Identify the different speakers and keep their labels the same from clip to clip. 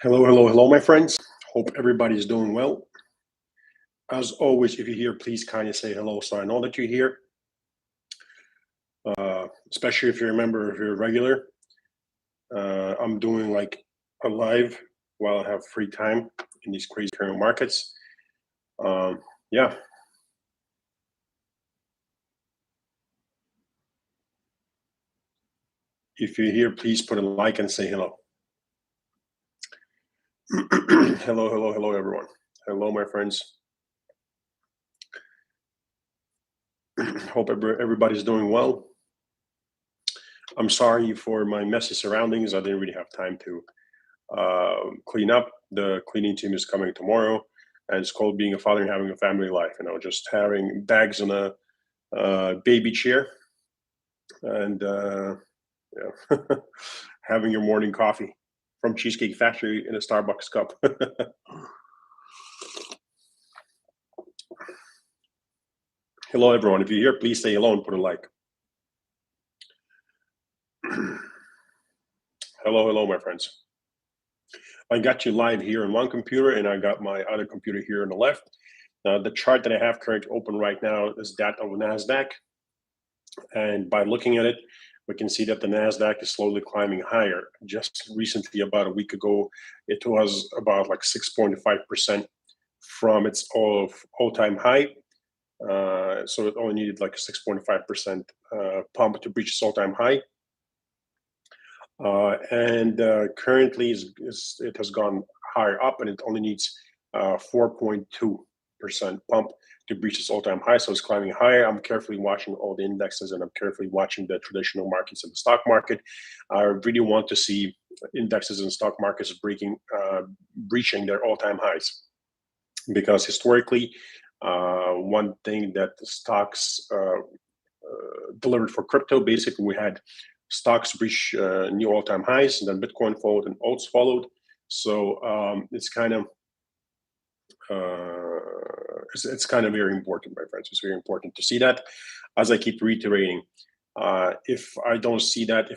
Speaker 1: Hello, hello, hello, my friends. Hope everybody's doing well. As always, if you're here, please kindly say hello so I know that you're here. Especially if you're a member, if you're a regular. I'm doing like a live while I have free time in these crazy current markets. Yeah. If you're here, please put a like and say hello. Hello, hello, hello, everyone. Hello, my friends. Hope everybody's doing well. I'm sorry for my messy surroundings. I didn't really have time to clean up. The cleaning team is coming tomorrow, and it's called being a father and having a family life. Just having bags on a baby chair, and yeah, having your morning coffee from Cheesecake Factory in a Starbucks cup. Hello, everyone. If you're here, please say hello and put a like. Hello, hello, my friends. I got you live here on one computer, and I got my other computer here on the left. The chart that I have currently open right now is that of NASDAQ. And by looking at it, we can see that the NASDAQ is slowly climbing higher. Just recently, about a week ago, it was about like 6.5% from its all-time high. So it only needed like a 6.5% pump to reach its all-time high. Currently it has gone higher up, and it only needs 4.2% pump to breach its all-time high. So it's climbing higher. I'm carefully watching all the indexes, and I'm carefully watching the traditional markets and the stock market. I really want to see indexes and stock markets breaching their all-time highs, because historically, one thing that the stocks delivered for crypto, basically we had stocks reach new all-time highs, and then Bitcoin followed and alts followed. So it's kind of very important, my friends. It's very important to see that. As I keep reiterating, if I don't see that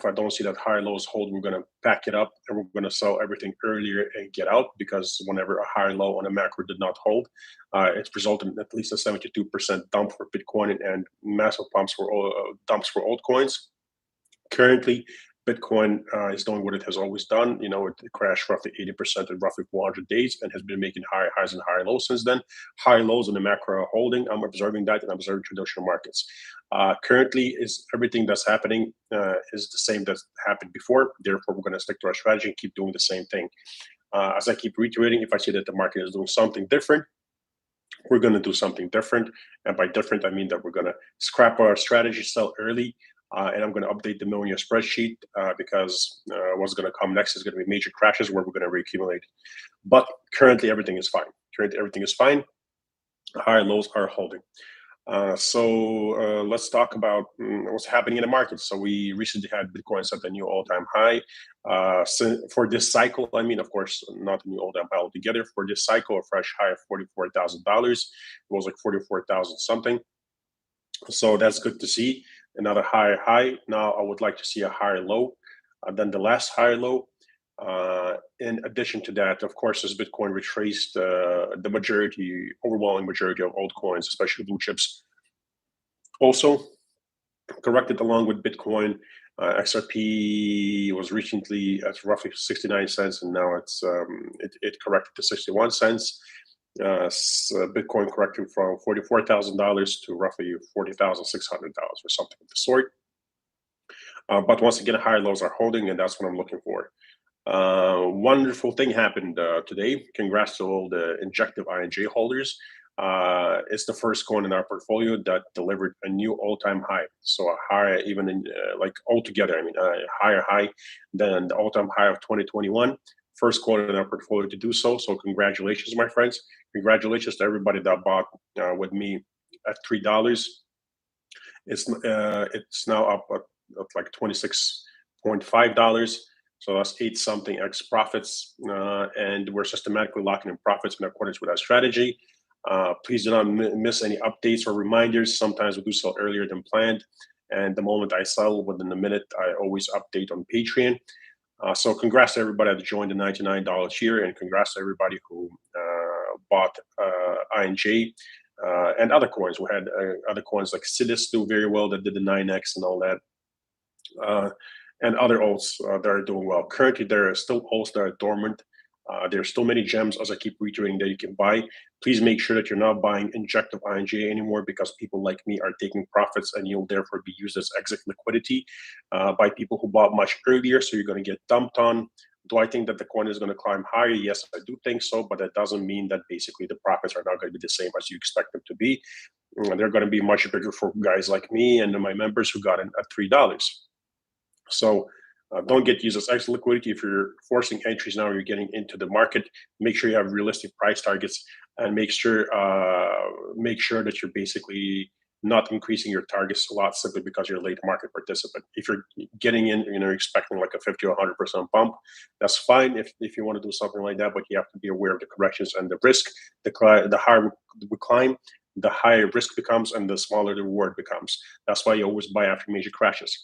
Speaker 1: higher lows hold, we're going to pack it up and we're going to sell everything earlier and get out, because whenever a higher low on a macro did not hold, it's resulted in at least a 72% dump for Bitcoin and massive dumps for altcoins. Currently, Bitcoin is doing what it has always done. It crashed roughly 80% in roughly 400 days and has been making higher highs and higher lows since then. Higher lows in the macro are holding. I'm observing that, and I'm observing traditional markets. Currently, is everything that's happening is the same that happened before. Therefore, we're going to stick to our strategy and keep doing the same thing. As I keep reiterating, if I see that the market is doing something different, we're going to do something different. And by different, I mean that we're going to scrap our strategy, sell early, and I'm going to update the million spreadsheet because what's going to come next is going to be major crashes where we're going to reaccumulate. But currently, everything is fine. Higher lows are holding. So let's talk about what's happening in the market. So we recently had Bitcoin set a new all-time high. For this cycle, of course, not a new all-time high altogether. For this cycle, a fresh high of $44,000. It was like 44,000 something. So that's good to see. Another higher high. Now I would like to see a higher low than the last higher low. In addition to that, of course, as Bitcoin retraced, the overwhelming majority of altcoins, especially blue chips, also corrected along with Bitcoin. XRP was recently at roughly 69 cents, and now it corrected to 61 cents. Bitcoin correcting from $44,000 to roughly $40,600 or something of the sort. But once again, higher lows are holding, and that's what I'm looking for. Wonderful thing happened today. Congrats to all the injective INJ holders. It's the first coin in our portfolio that delivered a new all-time high. So a higher, even in altogether, a higher high than the all-time high of 2021. First coin in our portfolio to do so. So congratulations, my friends. Congratulations to everybody that bought with me at $3. It's now up at like $26.5. So that's 8 something X profits, and we're systematically locking in profits in accordance with our strategy. Please do not miss any updates or reminders. Sometimes we do sell earlier than planned, and the moment I sell, within a minute, I always update on Patreon. So congrats to everybody that joined the $99 tier, and congrats to everybody who bought INJ and other coins. We had other coins like Sidis do very well, that did the 9x and all that. And other alts that are doing well. Currently, there are still alts that are dormant. There's still many gems, as I keep reiterating, that you can buy. Please make sure that you're not buying injective INJ anymore, because people like me are taking profits, and you'll therefore be used as exit liquidity by people who bought much earlier. So you're going to get dumped on. Do I think that the coin is going to climb higher? Yes, I do think so, but that doesn't mean that basically the profits are not going to be the same as you expect them to be. They're going to be much bigger for guys like me and my members who got in at $3. So don't get used as extra liquidity. If you're forcing entries now, you're getting into the market. Make sure you have realistic price targets, and make sure that you're basically not increasing your targets a lot simply because you're a late market participant. If you're getting in, expecting like a 50 or 100% bump, that's fine if you want to do something like that, but you have to be aware of the corrections and the risk. The higher we climb, the higher risk becomes, and the smaller the reward becomes. That's why you always buy after major crashes.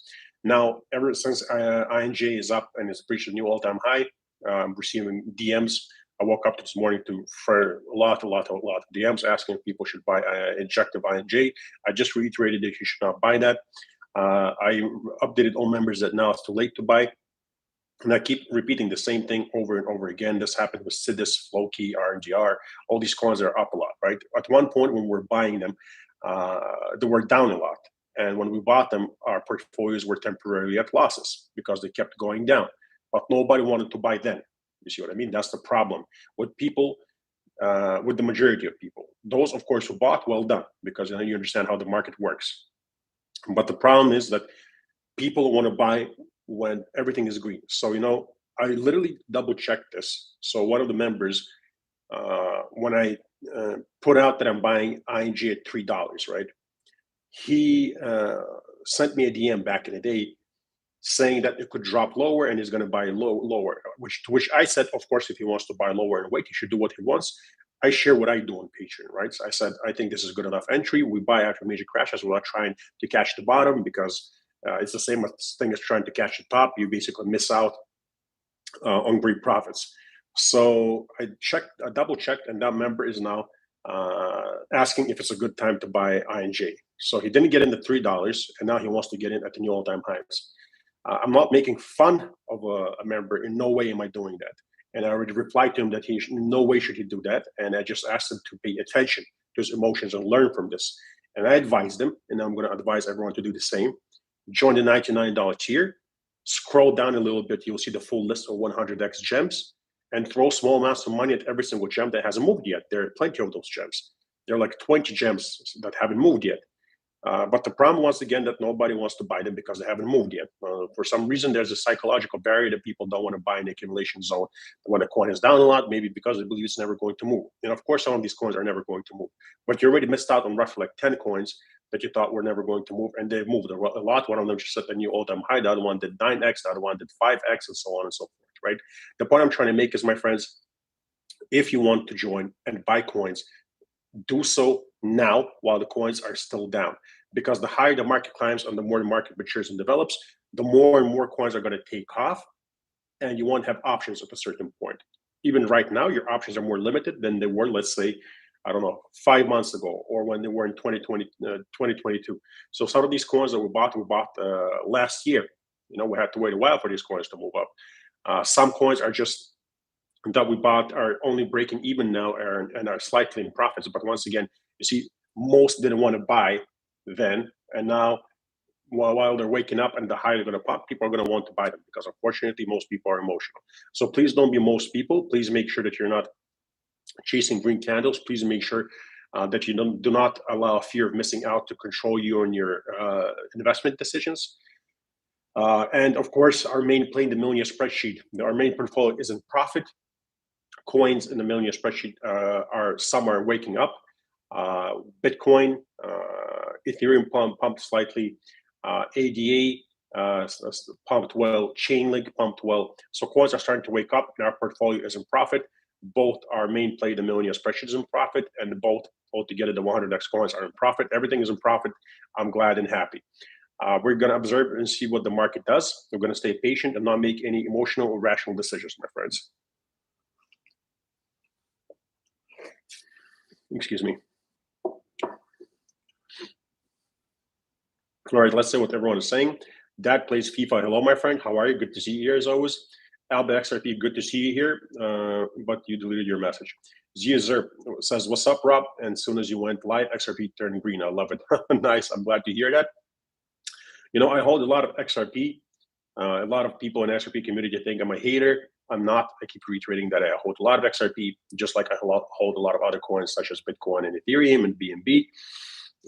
Speaker 1: Now, ever since INJ is up and it's reached a new all-time high, I'm receiving DMs. I woke up this morning for a lot of DMs asking if people should buy injective INJ. I just reiterated that you should not buy that. I updated all members that now it's too late to buy. And I keep repeating the same thing over and over again. This happened with Sidis, Floki, RNGR. All these coins are up a lot, right? At one point when we were buying them, they were down a lot. And when we bought them, our portfolios were temporarily at losses because they kept going down. But nobody wanted to buy then. You see what I mean? That's the problem with people, with the majority of people. Those, of course, who bought, well done, because you understand how the market works. But the problem is that people want to buy when everything is green. So, I literally double checked this. So one of the members, when I put out that I'm buying ING at $3, right? He sent me a DM back in the day saying that it could drop lower and he's going to buy lower, to which I said, of course, if he wants to buy lower and wait, he should do what he wants. I share what I do on Patreon, right? So I said, I think this is good enough entry. We buy after major crashes. We're not trying to catch the bottom, because it's the same thing as trying to catch the top. You basically miss out on great profits. So I double checked, and that member is now asking if it's a good time to buy INJ. So he didn't get in the $3, and now he wants to get in at the new all-time highs. I'm not making fun of a member. In no way am I doing that. And I already replied to him that in no way should he do that. And I just asked him to pay attention to his emotions and learn from this. And I advised him, and I'm going to advise everyone to do the same. Join the $99 tier. Scroll down a little bit. You'll see the full list of 100x gems, and throw small amounts of money at every single gem that hasn't moved yet. There are plenty of those gems. There are like 20 gems that haven't moved yet. But the problem, once again, that nobody wants to buy them because they haven't moved yet. For some reason, there's a psychological barrier that people don't want to buy in the accumulation zone when the coin is down a lot, maybe because they believe it's never going to move. And of course, some of these coins are never going to move. But you already missed out on roughly like 10 coins that you thought were never going to move, and they've moved a lot. One of them just set a new all-time high. The other one did 9x, the other one did 5x, and so on and so forth, right? The point I'm trying to make is, my friends, if you want to join and buy coins, do so now while the coins are still down. Because the higher the market climbs and the more the market matures and develops, the more and more coins are going to take off, and you won't have options at a certain point. Even right now, your options are more limited than they were, let's say, I don't know, 5 months ago, or when they were in 2022. So some of these coins that we bought last year. We had to wait a while for these coins to move up. Some coins are just that we bought are only breaking even now and are slightly in profits. But once again, you see, most didn't want to buy then, and now while they're waking up and the high are going to pop, people are going to want to buy them, because unfortunately most people are emotional. So please don't be most people. Please make sure that you're not chasing green candles. Please make sure that you do not allow fear of missing out to control you and your investment decisions. And of course, our main play in the millionaire spreadsheet, our main portfolio is in profit. Coins in the millionaire spreadsheet some are waking up. Bitcoin, Ethereum pumped slightly, ADA pumped well, Chainlink pumped well. So coins are starting to wake up, and our portfolio is in profit. Both our main play, the millionaire spreadsheet, is in profit, and both altogether the 100x coins are in profit. Everything is in profit. I'm glad and happy. We're going to observe and see what the market does. We're going to stay patient and not make any emotional or rational decisions, my friends. Excuse me. All right, let's see what everyone is saying. Dad plays FIFA. Hello, my friend. How are you? Good to see you here as always. Alba XRP, good to see you here, but you deleted your message. Zia Zerp says, what's up, Rob? And as soon as you went live, XRP turned green. I love it. Nice. I'm glad to hear that. You know, I hold a lot of XRP. A lot of people in the XRP community think I'm a hater. I'm not. I keep reiterating that I hold a lot of XRP, just like I hold a lot of other coins such as Bitcoin and Ethereum and BNB.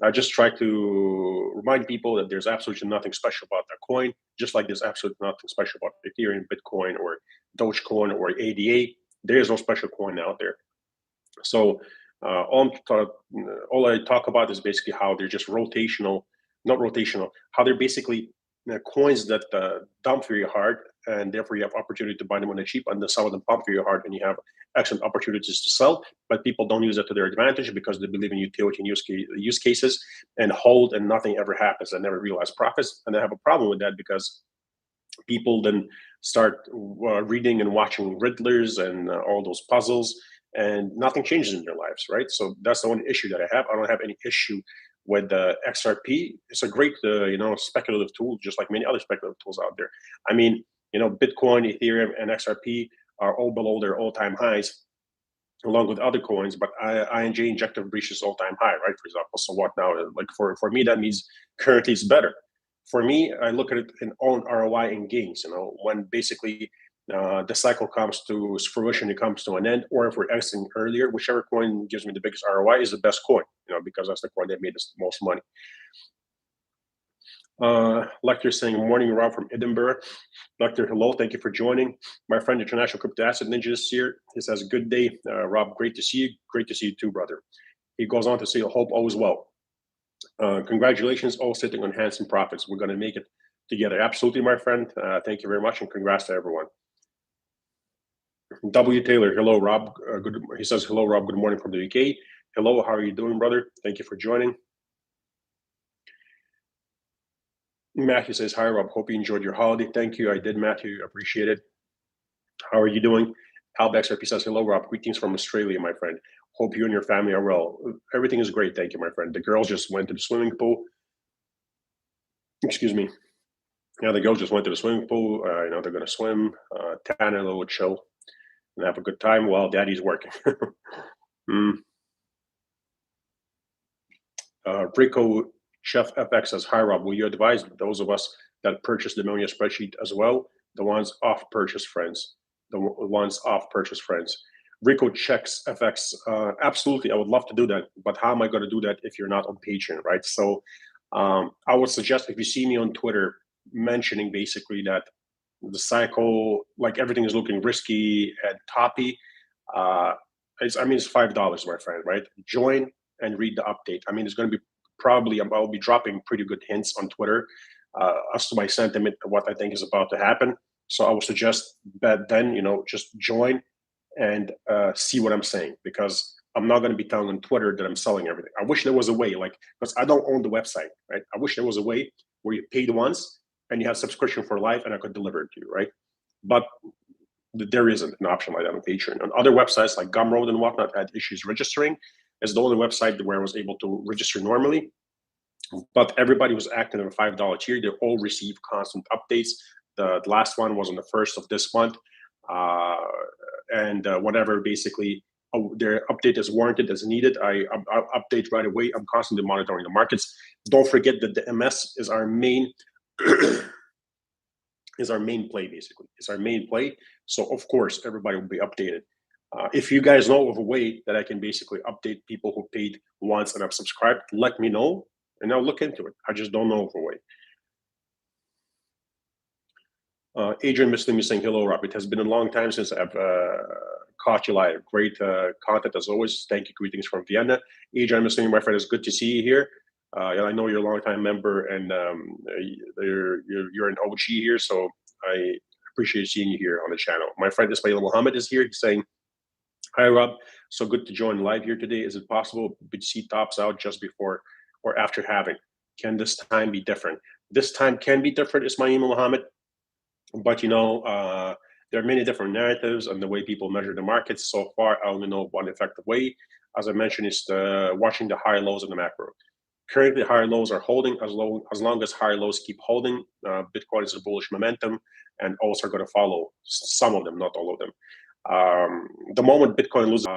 Speaker 1: I just try to remind people that there's absolutely nothing special about that coin, just like there's absolutely nothing special about Ethereum, Bitcoin, or Dogecoin, or ADA. There is no special coin out there. So all I talk about is basically how they're just rotational, not rotational, how they're basically coins that dump very hard, and therefore you have opportunity to buy them on the cheap, and then some of them pump very hard, and you have excellent opportunities to sell, but people don't use it to their advantage because they believe in utility and use cases and hold, and nothing ever happens and never realize profits. And I have a problem with that because people then start reading and watching riddlers and all those puzzles, and nothing changes in their lives, right? So that's the only issue that I have. I don't have any issue with XRP. It's a great, speculative tool, just like many other speculative tools out there. I mean, Bitcoin, Ethereum, and XRP are all below their all-time highs, along with other coins. But INJ injective breaches all-time high, right? For example. So what now? Like for me, that means currently it's better. For me, I look at it in own ROI and gains. When basically the cycle comes to fruition, it comes to an end, or if we're exiting earlier, whichever coin gives me the biggest ROI is the best coin, because that's the coin that made us the most money. Lecter saying, morning, Rob from Edinburgh. Lecter, hello, thank you for joining. My friend, International Crypto Asset Ninja is here. He says, good day, Rob, great to see you. Great to see you too, brother. He goes on to say, hope all is well. Congratulations, all sitting on handsome profits. We're going to make it together. Absolutely, my friend. Thank you very much, and congrats to everyone. W. Taylor, hello, Rob. He says, hello, Rob. Good morning from the UK. Hello, how are you doing, brother? Thank you for joining. Matthew says, hi, Rob. Hope you enjoyed your holiday. Thank you. I did, Matthew. Appreciate it. How are you doing? Albex RP says, hello, Rob. Greetings from Australia, my friend. Hope you and your family are well. Everything is great. Thank you, my friend. The girls just went to the swimming pool. Excuse me. Yeah, the girls just went to the swimming pool. They're going to swim, tan a little chill, and have a good time while daddy's working. Rico Chef FX says, hi, Rob. Will you advise those of us that purchased the Millionaire spreadsheet as well? The ones off purchase friends. Rico checks FX. Absolutely. I would love to do that. But how am I going to do that if you're not on Patreon, right? So I would suggest if you see me on Twitter mentioning basically that the cycle, like everything is looking risky and toppy, it's $5, my friend, right? Join and read the update. It's going to be I'll be dropping pretty good hints on Twitter as to my sentiment, what I think is about to happen. So I would suggest that then, just join and see what I'm saying, because I'm not going to be telling on Twitter that I'm selling everything. I wish there was a way, because I don't own the website, right? I wish there was a way where you paid once and you have subscription for life and I could deliver it to you, right? But there isn't an option like that on Patreon. On other websites like Gumroad and whatnot had issues registering. It's the only website where I was able to register normally. But everybody was active in a $5 tier. They all receive constant updates. The last one was on the 1st of this month. Whenever basically their update is warranted as needed, I update right away. I'm constantly monitoring the markets. Don't forget that the MS is our main play, basically. It's our main play. So of course, everybody will be updated. If you guys know of a way that I can basically update people who paid once and have subscribed, let me know and I'll look into it. I just don't know of a way. Adrian Muslim is saying, hello, Rob. It has been a long time since I've caught you live. Great content as always. Thank you. Greetings from Vienna. Adrian Muslim, my friend, it's good to see you here. I know you're a long-time member and you're an OG here, so I appreciate seeing you here on the channel. My friend Ismail Muhammad is here. He's saying, hi, Rob. So good to join live here today. Is it possible BTC tops out just before or after halving? Can this time be different? This time can be different, Ismail Mohammed, but there are many different narratives and the way people measure the markets. So far, I only know one effective way. As I mentioned, is watching the higher lows in the macro. Currently, higher lows are holding. As long as higher lows keep holding, Bitcoin is a bullish momentum, and also are going to follow some of them, not all of them. The moment Bitcoin loses,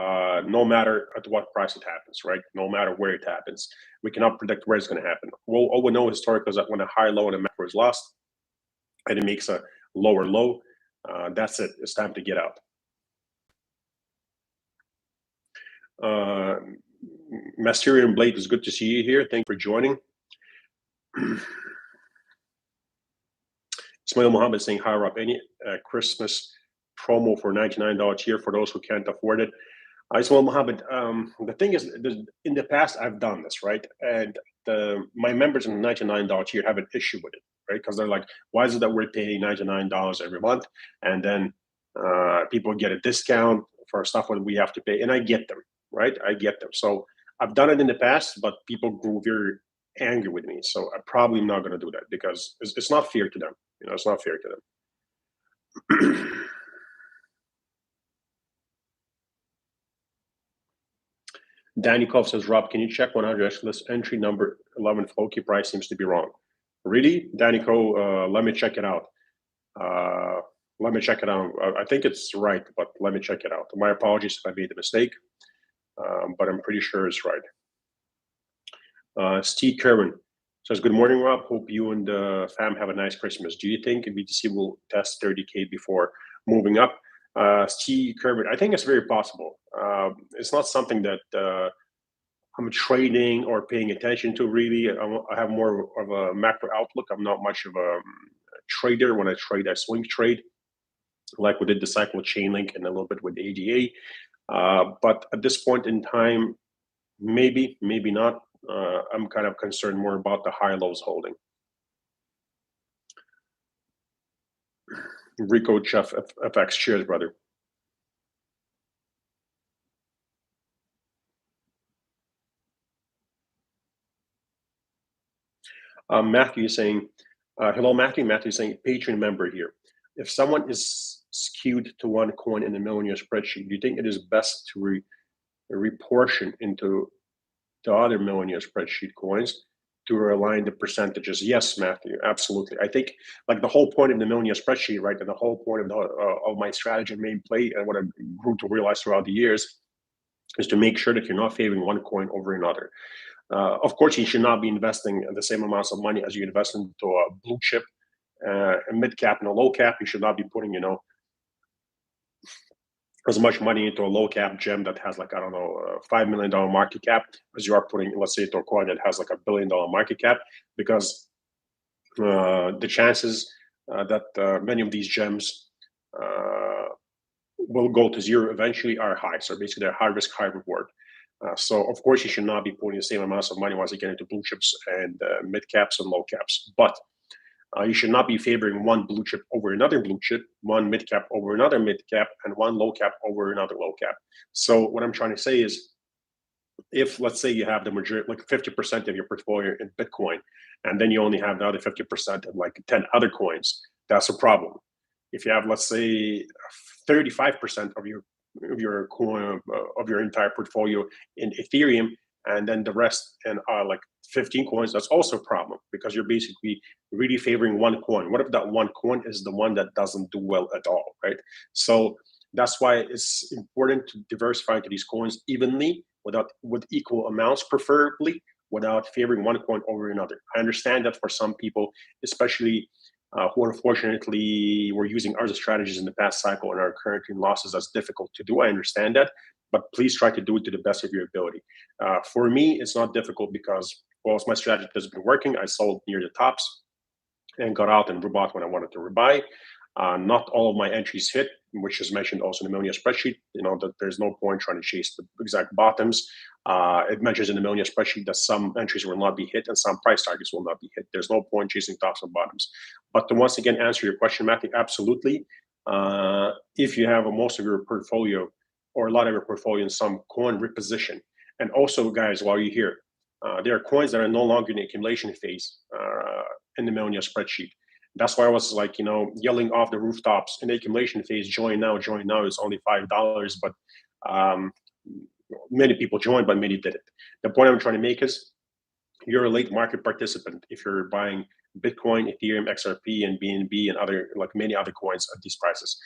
Speaker 1: no matter at what price it happens, right? No matter where it happens, we cannot predict where it's going to happen. All we know historically is that when a high low in a macro is lost, and it makes a lower low, that's it. It's time to get out. Mysterium Blade, is good to see you here. Thank you for joining. Ismail Mohammed saying, higher up, any Christmas promo for $99 here for those who can't afford it? Ismail Mohammed, the thing is, in the past, I've done this, right? And my members in the $99 tier have an issue with it, right? Because they're like, why is it that we're paying $99 every month? And then people get a discount for stuff that we have to pay. And I get them, right? I get them. So I've done it in the past, but people grew very angry with me. So I'm probably not going to do that because it's not fair to them. It's not fair to them. Danny Kov says, Rob, can you check 100 list entry number 11 Floki price seems to be wrong? Really, Danny Ko? Let me check it out. Let me check it out. I think it's right, but let me check it out. My apologies if I made a mistake, but I'm pretty sure it's right. Steve Kerwin says, good morning, Rob. Hope you and the fam have a nice Christmas. Do you think BTC will test 30K before moving up? Steve Kerwin, I think it's very possible. It's not something that I'm trading or paying attention to, really. I have more of a macro outlook. I'm not much of a trader. When I trade, I swing trade, like we did the cycle with Chainlink and a little bit with ADA. But at this point in time, maybe not. I'm kind of concerned more about the high lows holding. Rico Chef FX, cheers, brother. Matthew is saying, hello, Matthew. Matthew is saying, Patreon member here. If someone is skewed to one coin in the millionaire spreadsheet, do you think it is best to reportion into the other millionaire spreadsheet coins to align the percentages? Yes, Matthew, absolutely. I think like the whole point of the millionaire spreadsheet, right, and the whole point of my strategy and main play and what I grew to realize throughout the years is to make sure that you're not favoring one coin over another. Of course, you should not be investing the same amounts of money as you invest into a blue chip, a mid cap, and a low cap. You should not be putting, as much money into a low cap gem that has like, I don't know, $5 million market cap as you are putting, let's say, into a coin that has like $1 billion market cap, because the chances that many of these gems will go to zero eventually are high. So basically, they're high risk, high reward. So of course, you should not be putting the same amounts of money once you get into blue chips and mid caps and low caps. But you should not be favoring one blue chip over another blue chip, one mid cap over another mid cap, and one low cap over another low cap. So what I'm trying to say is, if let's say you have the majority, like 50% of your portfolio in Bitcoin, and then you only have the other 50% in like 10 other coins, that's a problem. If you have, let's say, 35% of your coin of your entire portfolio in Ethereum, and then the rest in like 15 coins, that's also a problem, because you're basically really favoring one coin. What if that one coin is the one that doesn't do well at all, right? So that's why it's important to diversify into these coins evenly, with equal amounts, preferably, without favoring one coin over another. I understand that for some people, especially who unfortunately were using other strategies in the past cycle and are currently in losses, that's difficult to do. I understand that, but please try to do it to the best of your ability. For me, it's not difficult because, well, my strategy has been working. I sold near the tops and got out and rebought when I wanted to rebuy. Not all of my entries hit, which is mentioned also in the millionaire spreadsheet. That there's no point trying to chase the exact bottoms. It mentions in the millionaire spreadsheet that some entries will not be hit and some price targets will not be hit. There's no point chasing tops and bottoms. But to once again answer your question, Matthew, absolutely. If you have most of your portfolio or a lot of your portfolio in some coin reposition, and also, guys, while you're here, there are coins that are no longer in the accumulation phase. in the Millionaire spreadsheet. That's why I was like, yelling off the rooftops in the accumulation phase, join now, join now. It's only $5, but many people joined, but many didn't. The point I'm trying to make is you're a late market participant if you're buying Bitcoin, Ethereum, XRP, and BNB, and other, like many other coins at these prices.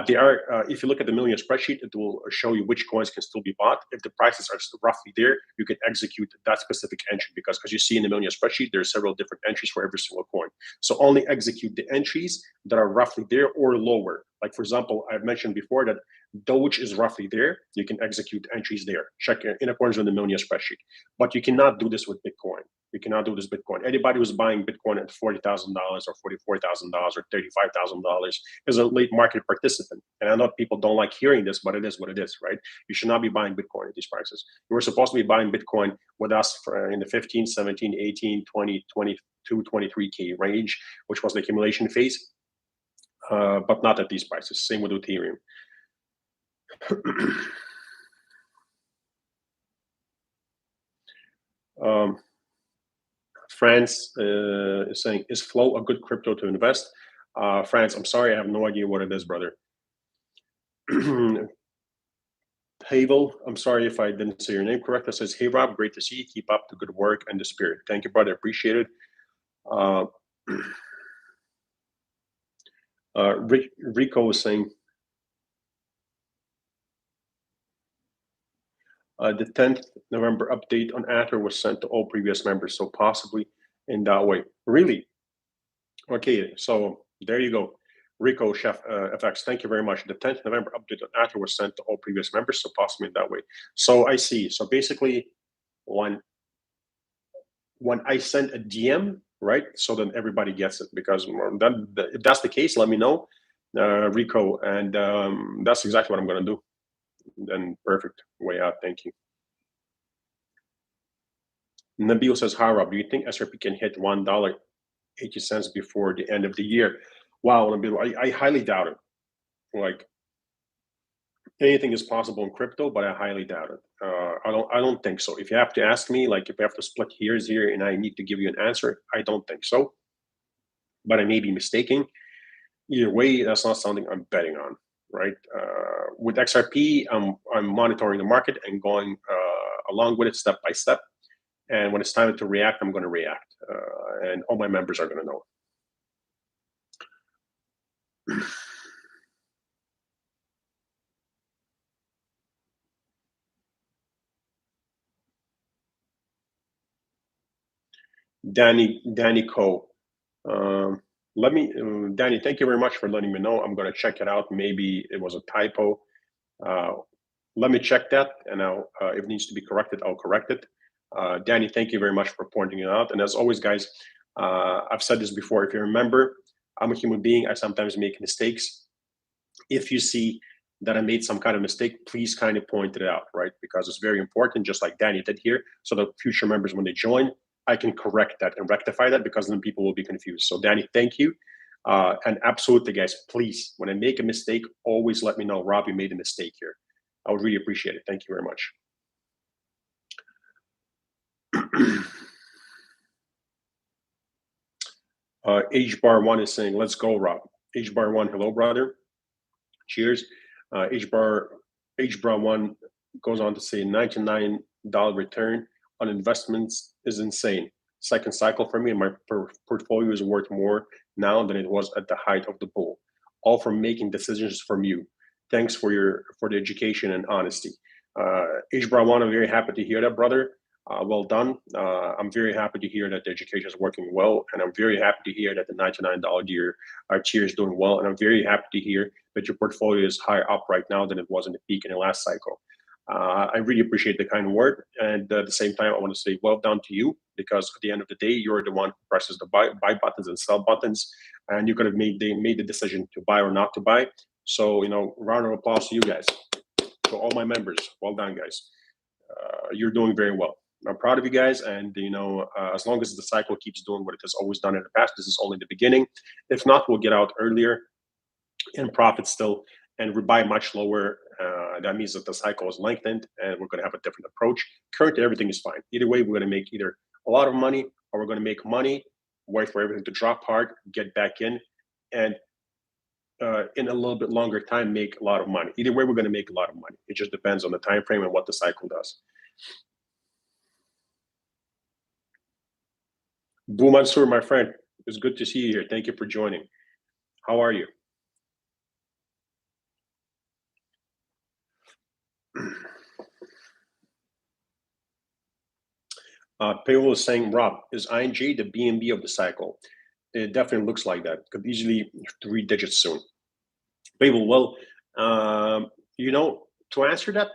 Speaker 1: They are, if you look at the Millionaire spreadsheet, it will show you which coins can still be bought. If the prices are roughly there, you can execute that specific entry because you see in the Millionaire spreadsheet, there are several different entries for every single coin. So only execute the entries that are roughly there or lower. Like, for example, I've mentioned before that Doge is roughly there. You can execute entries there. Check in accordance with the Millionaire spreadsheet. But you cannot do this with Bitcoin. You cannot do this Bitcoin. Anybody who's buying Bitcoin at $40,000 or $44,000 or $35,000 is a late market participant. And I know people don't like hearing this, but it is what it is, right? You should not be buying Bitcoin at these prices. You were supposed to be buying Bitcoin with us in the 15, 17, 18, 20, 22, 23K range, which was the accumulation phase, but not at these prices. Same with Ethereum. France is saying, is Flow a good crypto to invest? France, I'm sorry, I have no idea what it is, brother. Havel, I'm sorry if I didn't say your name correct. It says, hey, Rob, great to see you. Keep up the good work and the spirit. Thank you, brother. Appreciate it. Rico is saying, the 10th November update on Ather was sent to all previous members, so possibly in that way. Really? Okay, so there you go. Rico, Chef FX, thank you very much. The 10th November update on Ather was sent to all previous members, so possibly in that way. So I see. So basically, when I send a DM, right, so then everybody gets it, because if that's the case, let me know, Rico, and that's exactly what I'm going to do. Then perfect, way out. Thank you. Nabil says, hi, Rob, do you think XRP can hit $1.80 before the end of the year? Wow, Nabil, I highly doubt it. Like, anything is possible in crypto, but I highly doubt it. I don't think so. If you have to ask me, like if you have to split hairs here and I need to give you an answer, I don't think so. But I may be mistaken. Either way, that's not something I'm betting on, right? With XRP, I'm monitoring the market and going along with it step by step. And when it's time to react, I'm going to react. And all my members are going to know. Danny Cole. Danny, thank you very much for letting me know. I'm going to check it out. Maybe it was a typo. Let me check that, and if it needs to be corrected, I'll correct it. Danny, thank you very much for pointing it out. And as always, guys, I've said this before. If you remember, I'm a human being. I sometimes make mistakes. If you see that I made some kind of mistake, please kind of point it out, right? Because it's very important, just like Danny did here, so that future members, when they join, I can correct that and rectify that, because then people will be confused. So Danny, thank you. And absolutely, guys, please, when I make a mistake, always let me know, Rob, you made a mistake here. I would really appreciate it. Thank you very much. H-Bar1 is saying, let's go, Rob. H-Bar1, hello, brother. Cheers. H-Bar1 goes on to say, $99 return on investments is insane. Second cycle for me, and my portfolio is worth more now than it was at the height of the bull. All from making decisions from you. Thanks for the education and honesty. H-Bar1, I'm very happy to hear that, brother. Well done. I'm very happy to hear that the education is working well, and I'm very happy to hear that the $99 year tier is doing well, and I'm very happy to hear that your portfolio is higher up right now than it was in the peak in the last cycle. I really appreciate the kind word, and at the same time, I want to say well done to you, because at the end of the day, you're the one who presses the buy buttons and sell buttons, and you could have made the decision to buy or not to buy. So, round of applause to you guys, to all my members. Well done, guys. You're doing very well. I'm proud of you guys, and as long as the cycle keeps doing what it has always done in the past, this is only the beginning. If not, we'll get out earlier in profit still, and we buy much lower. That means that the cycle is lengthened, and we're going to have a different approach. Currently, everything is fine. Either way, we're going to make either a lot of money, or we're going to make money wait for everything to drop hard, get back in, and in a little bit longer time, make a lot of money. Either way, we're going to make a lot of money. It just depends on the time frame and what the cycle does. Boo Mansour, my friend, it's good to see you here. Thank you for joining. How are you? Payroll is saying, Rob, is ING the BNB of the cycle? It definitely looks like that. Could easily 3 digits soon. Payroll, well, to answer that,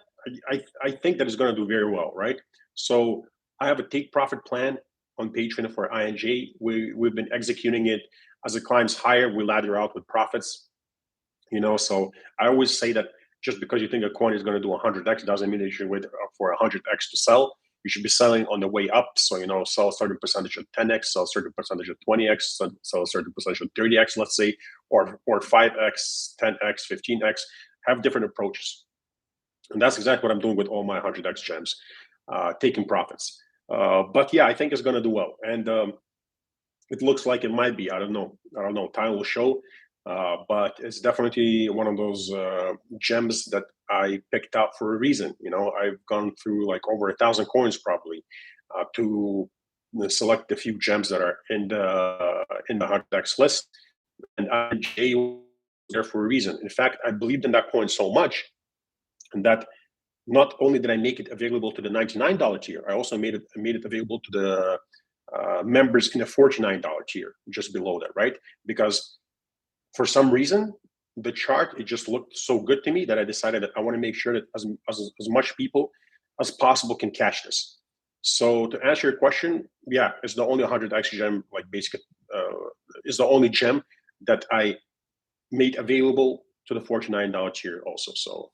Speaker 1: I think that it's going to do very well, right? So I have a take profit plan on Patreon for ING. We've been executing it. As it climbs higher, we ladder out with profits. So I always say that just because you think a coin is going to do 100x doesn't mean that you should wait for 100x to sell. You should be selling on the way up. So, sell a certain percentage at 10x, sell a certain percentage at 20x, sell a certain percentage at 30x, let's say, or 5x, 10x, 15x. Have different approaches. And that's exactly what I'm doing with all my 100x gems, taking profits. But yeah, I think it's going to do well. And it looks like it might be. I don't know. Time will show. But it's definitely one of those gems that I picked out for a reason. I've gone through like over 1,000 coins probably to select the few gems that are in the 100x list, and ING was there for a reason. In fact, I believed in that coin so much, and that not only did I make it available to the $99 tier, I also made it available to the members in the $49 tier, just below that, right? Because for some reason, the chart, it just looked so good to me that I decided that I want to make sure that as much people as possible can catch this. So to answer your question, yeah, it's the only 100x gem, like basically, is the only gem that I made available to the $49 tier also. So.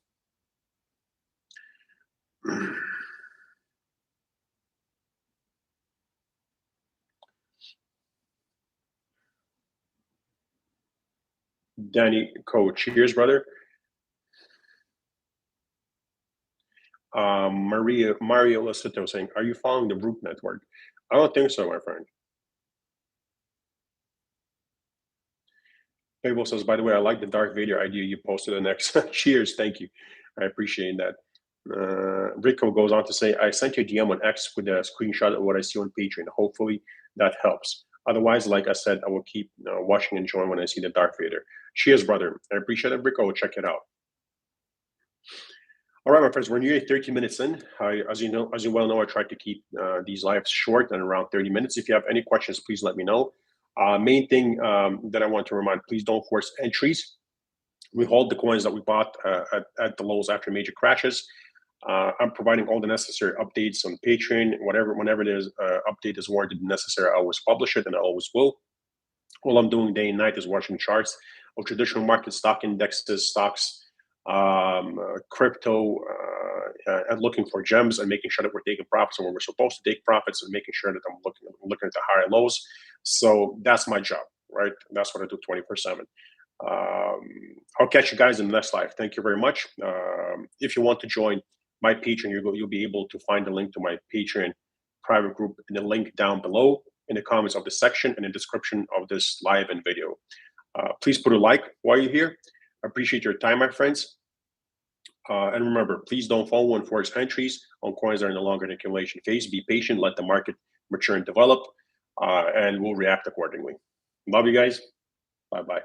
Speaker 1: Danny Coach, cheers, brother. Mario Lasito saying, are you following the Root network? I don't think so, my friend. Payable says, by the way, I like the Darth Vader idea you posted the next. Cheers, thank you. I appreciate that. Rico goes on to say, I sent you a DM on X with a screenshot of what I see on Patreon. Hopefully that helps. Otherwise, like I said, I will keep watching and enjoying when I see the Darth Vader. Cheers, brother. I appreciate it, Rico. Check it out. All right, my friends, we're nearly 30 minutes in. As you well know, I try to keep these lives short and around 30 minutes. If you have any questions, please let me know. Main thing that I want to remind, please don't force entries. We hold the coins that we bought at the lows after major crashes. I'm providing all the necessary updates on Patreon. Whenever there's update is warranted and necessary, I always publish it, and I always will. All I'm doing day and night is watching charts of traditional market stock indexes, stocks, crypto, and looking for gems and making sure that we're taking profits when we're supposed to take profits, and making sure that I'm looking at the higher lows. So that's my job, right? That's what I do 24/7. I'll catch you guys in the next live. Thank you very much. If you want to join my Patreon, you'll be able to find the link to my Patreon private group in the link down below in the comments of the section and the description of this live and video. Please put a like while you're here. I appreciate your time, my friends. And remember, please don't follow and force entries on coins that are no longer in the accumulation phase. Be patient, let the market mature and develop, and we'll react accordingly. Love you guys. Bye-bye.